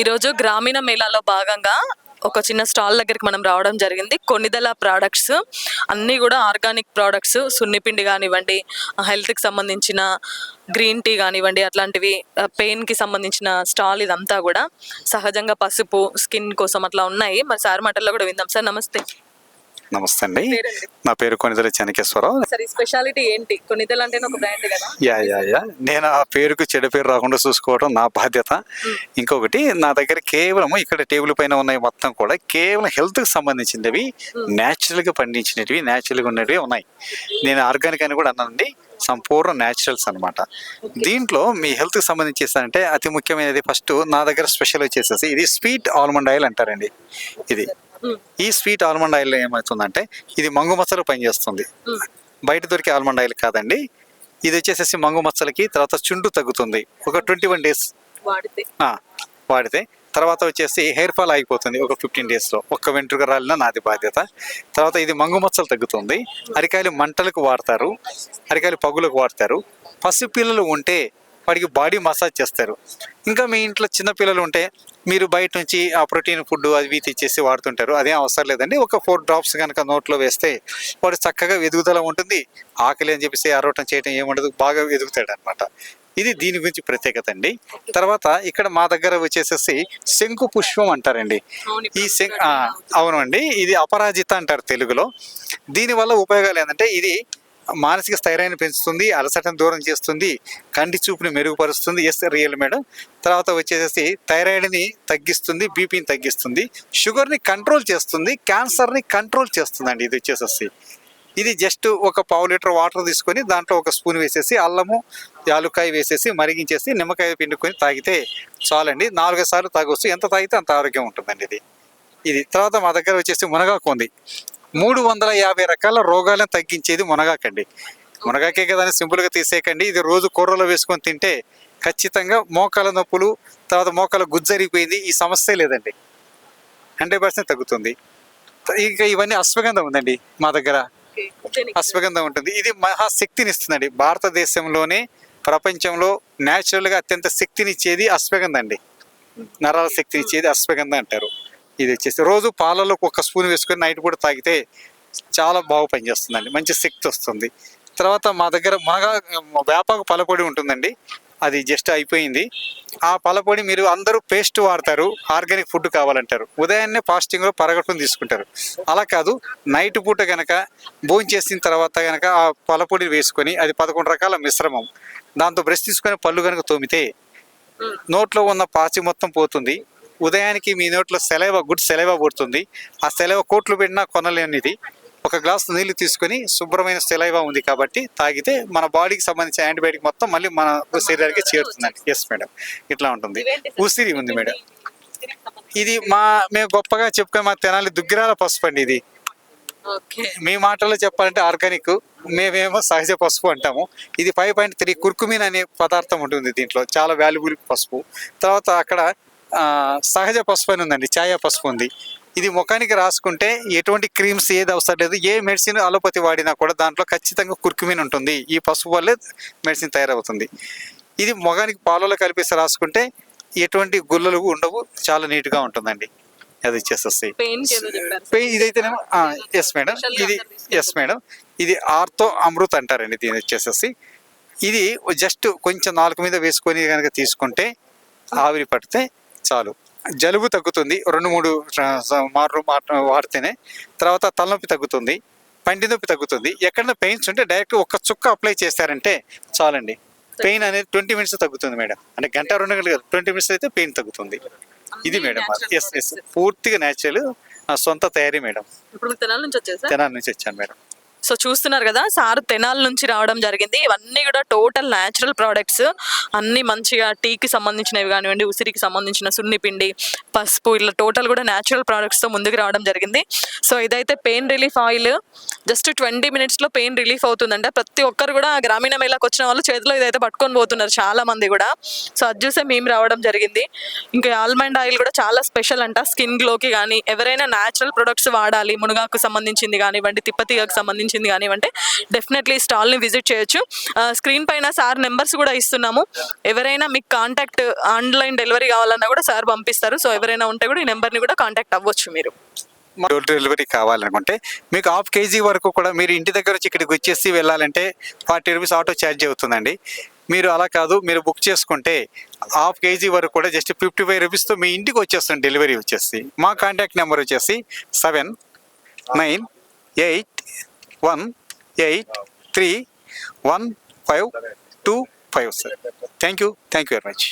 ఈరోజు గ్రామీణ మేళాలో భాగంగా ఒక చిన్న స్టాల్ దగ్గరికి మనం రావడం జరిగింది. కొన్నిదల ప్రోడక్ట్స్ అన్నీ కూడా ఆర్గానిక్ ప్రోడక్ట్స్, సున్నిపిండి కానివ్వండి, హెల్త్కి సంబంధించిన గ్రీన్ టీ కానివ్వండి, అట్లాంటివి పెయిన్కి సంబంధించిన స్టాల్ ఇదంతా కూడా. సహజంగా పసుపు స్కిన్ కోసం అట్లా ఉన్నాయి. మరి సార్ మాటల్లో కూడా విందాం. సార్ నమస్తే. నమస్తే అండి, నా పేరు కొనిదెల చెనకేశ్వరరావు. సార్ ఈ స్పెషాలిటీ ఏంటి? కొన్నిదల అంటే ఒక బ్రాండ్ కదా. యా నేను ఆ పేరుకు చెడు పేరు రాకుండా చూసుకోవడం నా బాధ్యత. ఇంకొకటి, నా దగ్గర కేవలం ఇక్కడ టేబుల్ పైన ఉన్నాయి మొత్తం కూడా కేవలం హెల్త్ కి సంబంధించినవి, న్యాచురల్ గా పండించినవి, న్యాచురల్ గా ఉన్నవి ఉన్నాయి. నేను ఆర్గానిక్ అని కూడా అన్నానండి, సంపూర్ణ న్యాచురల్స్ అనమాట. దీంట్లో మీ హెల్త్ కి సంబంధించేసానంటే అతి ముఖ్యమైనది ఫస్ట్ నా దగ్గర స్పెషల్ వచ్చేసేసి ఇది స్వీట్ ఆల్మండ్ ఆయిల్ అంటారండి. ఇది ఈ స్వీట్ ఆల్మండ్ ఆయిల్ ఏమవుతుందంటే ఇది మంగు మచ్చలు పనిచేస్తుంది. బయట దొరికే ఆల్మండ్ ఆయిల్ కాదండి. ఇది వచ్చేసేసి మంగు మచ్చలకి, తర్వాత చుండు తగ్గుతుంది ఒక 21 days వాడితే. తర్వాత వచ్చేసి హెయిర్ ఫాల్ ఆగిపోతుంది ఒక 15 days లో. ఒక్క వెంట్రుక రాలినా నాది బాధ్యత. తర్వాత ఇది మంగు మచ్చలు తగ్గుతుంది. అరికాయలు మంటలకు వాడతారు, అరికాయలు పగులకు వాడతారు. పసిపిల్లలు ఉంటే వాడికి బాడీ మసాజ్ చేస్తారు. ఇంకా మీ ఇంట్లో చిన్నపిల్లలు ఉంటే మీరు బయట నుంచి ఆ ప్రోటీన్ ఫుడ్ అవి తెచ్చేసి వాడుతుంటారు. అదేం అవసరం లేదండి. ఒక 4 drops కనుక నోట్లో వేస్తే వాడు చక్కగా ఎదుగుదల ఉంటుంది. ఆకలి అని చెప్పేసి అరవటం చేయటం ఏముండదు, బాగా ఎదుగుతాడు అనమాట. ఇది దీని గురించి ప్రత్యేకత అండి. తర్వాత ఇక్కడ మా దగ్గర వచ్చేసేసి శంకు పుష్పం అంటారండి. ఈ అవునండి, ఇది అపరాజిత అంటారు తెలుగులో. దీనివల్ల ఉపయోగాలు ఏంటంటే ఇది మానసిక స్థైర్యాన్ని పెంచుతుంది, అలసటను దూరం చేస్తుంది, కంటి చూపుని మెరుగుపరుస్తుంది. Yes real madam. తర్వాత వచ్చేసి థైరాయిడ్ని తగ్గిస్తుంది, బీపీని తగ్గిస్తుంది, షుగర్ని కంట్రోల్ చేస్తుంది, క్యాన్సర్ని కంట్రోల్ చేస్తుందండి. ఇది వచ్చేసేసి ఇది జస్ట్ ఒక 1/2 లీటర్ వాటర్ తీసుకొని దాంట్లో ఒక స్పూన్ వేసేసి అల్లము యాలుక్కాయ వేసేసి మరిగించేసి నిమ్మకాయ పిండుకొని తాగితే చాలండి. 4 సార్లు తాగొచ్చు. ఎంత తాగితే అంత ఆరోగ్యం ఉంటుందండి ఇది. తర్వాత మా దగ్గర వచ్చేసి మునగాకు ఉంది. 350 రకాల రోగాలను తగ్గించేది మునగాకండి. మునగాకే కదా అని సింపుల్గా తీసేయకండి. ఇది రోజు కూరలో వేసుకొని తింటే ఖచ్చితంగా మోకాల నొప్పులు, తర్వాత మోకాల గుజ్జరిగిపోయింది, ఈ సమస్య లేదండి, 100% తగ్గుతుంది. ఇంకా ఇవన్నీ అశ్వగంధం ఉందండి మా దగ్గర. అశ్వగంధం ఉంటుంది. ఇది మహాశక్తిని ఇస్తుందండి. భారతదేశంలోనే ప్రపంచంలో న్యాచురల్గా అత్యంత శక్తినిచ్చేది అశ్వగంధం అండి. నరాల శక్తినిచ్చేది అశ్వగంధం అంటారు. ఇది వచ్చేసి రోజు పాలలో 1 స్పూన్ వేసుకొని నైట్ కూడా తాగితే చాలా బాగా పనిచేస్తుందండి, మంచి శక్తి వస్తుంది. తర్వాత మా దగ్గర వేపాకు పలపొడి ఉంటుందండి. అది జస్ట్ అయిపోయింది. ఆ పలపొడి మీరు అందరూ పేస్ట్ వాడతారు, ఆర్గానిక్ ఫుడ్ కావాలంటారు. ఉదయాన్నే ఫాస్టింగ్లో పరగడుపుని తీసుకుంటారు. అలా కాదు, నైట్ పూట కనుక భోంచేసిన తర్వాత కనుక ఆ పలపొడి వేసుకొని, అది 11 రకాల మిశ్రమం, దాంతో బ్రష్ తీసుకొని పళ్ళు కనుక తోమితే నోట్లో ఉన్న పాచి మొత్తం పోతుంది. ఉదయానికి మీ నోట్లో గుడ్ సెలైవా పుడుతుంది. ఆ సెలైవా కోట్లు పెట్టినా కొనలేనిది. ఒక గ్లాసు నీళ్లు తీసుకొని శుభ్రమైన సెలైవా ఉంది కాబట్టి తాగితే మన బాడీకి సంబంధించిన యాంటీబయాటిక్ మొత్తం మళ్ళీ మన శరీరానికి చేరుతుందండి. ఎస్ మేడం, ఇట్లా ఉంటుంది. ఉసిరి ఉంది మేడం. ఇది మేము గొప్పగా చెప్పుకొని మా తెనాలి దుగ్గిరాల పసుపు అండి. ఇది మీ మాటల్లో చెప్పాలంటే ఆర్గానిక్, మేమేమో సహజ పసుపు అంటాము. ఇది 5.3 కుర్కుమిన్ అనే పదార్థం ఉంటుంది దీంట్లో, చాలా వాల్యుబుల్ పసుపు. తర్వాత అక్కడ సహజ పసుపు అని ఉందండి, ఛాయా పసుపు ఉంది. ఇది ముఖానికి రాసుకుంటే ఎటువంటి క్రీమ్స్ ఏది అవసరం లేదు. ఏ మెడిసిన్ అలోపతి వాడినా కూడా దాంట్లో ఖచ్చితంగా కుర్కుమిన్ ఉంటుంది. ఈ పసుపు వల్లే మెడిసిన్ తయారవుతుంది. ఇది ముఖానికి పాలలో కలిపేసి రాసుకుంటే ఎటువంటి గుల్లలు ఉండవు, చాలా నీట్గా ఉంటుందండి. అది వచ్చేసేసి ఇదైతేనేమో ఎస్ మేడం, ఇది ఆర్థో అమృత్ అంటారండి. దీని వచ్చేసేసి ఇది జస్ట్ కొంచెం నాలుక మీద వేసుకొని కనుక తీసుకుంటే ఆవిరి పడితే చాలు, జలుబు తగ్గుతుంది 2-3 మార్లు వాడితేనే. తర్వాత తలనొప్పి తగ్గుతుంది, పంటి నొప్పి తగ్గుతుంది. ఎక్కడైనా పెయిన్స్ ఉంటే డైరెక్ట్ 1 చుక్క అప్లై చేస్తారంటే చాలండి. పెయిన్ అనేది 20 minutes తగ్గుతుంది మేడం. అంటే 1-2 గంటలు కాదు, 20 minutes అయితే పెయిన్ తగ్గుతుంది. ఇది మేడం. ఎస్ పూర్తిగా న్యాచురల్, సొంత తయారీ మేడం. తెనాలి నుంచి వచ్చాను మేడం. సో చూస్తున్నారు కదా, సార్ తెనాల నుంచి రావడం జరిగింది. ఇవన్నీ కూడా టోటల్ న్యాచురల్ ప్రోడక్ట్స్, అన్నీ మంచిగా టీకి సంబంధించినవి కానివ్వండి, ఉసిరికి సంబంధించిన సున్నిపిండి, పసుపు, ఇలా టోటల్ కూడా న్యాచురల్ ప్రోడక్ట్స్తో ముందుకు రావడం జరిగింది. సో ఇదైతే పెయిన్ రిలీఫ్ ఆయిల్, జస్ట్ 20 minutesలో పెయిన్ రిలీఫ్ అవుతుందంట. ప్రతి ఒక్కరు కూడా గ్రామీణ మేళాకి వచ్చిన వాళ్ళు చేతిలో ఇదైతే పట్టుకొని పోతున్నారు చాలా మంది కూడా. సో అది చూసే మేము రావడం జరిగింది. ఇంకా ఆల్మండ్ ఆయిల్ కూడా చాలా స్పెషల్ అంట. స్కిన్ గ్లోకి కానీ ఎవరైనా న్యాచురల్ ప్రొడక్ట్స్ వాడాలి, మునగాకు సంబంధించింది కానివ్వండి, తిప్పతీగకు సంబంధించింది నచ్చింది కానివ్వంటే డెఫినెట్లీ స్టాల్ని విజిట్ చేయొచ్చు. స్క్రీన్ పైన సార్ నెంబర్స్ కూడా ఇస్తున్నాము. ఎవరైనా మీకు కాంటాక్ట్ ఆన్లైన్ డెలివరీ కావాలన్నా కూడా సార్ పంపిస్తారు. సో ఎవరైనా ఉంటే కూడా ఈ నెంబర్ని కూడా కాంటాక్ట్ అవ్వచ్చు మీరు. డోర్ డెలివరీ కావాలనుకుంటే మీకు హాఫ్ కేజీ వరకు కూడా మీరు ఇంటి దగ్గర వచ్చి ఇక్కడికి వచ్చేసి వెళ్ళాలంటే 40 రూపీస్ ఆటో ఛార్జ్ అవుతుందండి. మీరు అలా కాదు, మీరు బుక్ చేసుకుంటే హాఫ్ కేజీ వరకు కూడా జస్ట్ 55 రూపీస్తో మీ ఇంటికి వచ్చేస్తుంది డెలివరీ వచ్చేసి. మా కాంటాక్ట్ నెంబర్ వచ్చేసి 7981831525 sir. Thank you very much.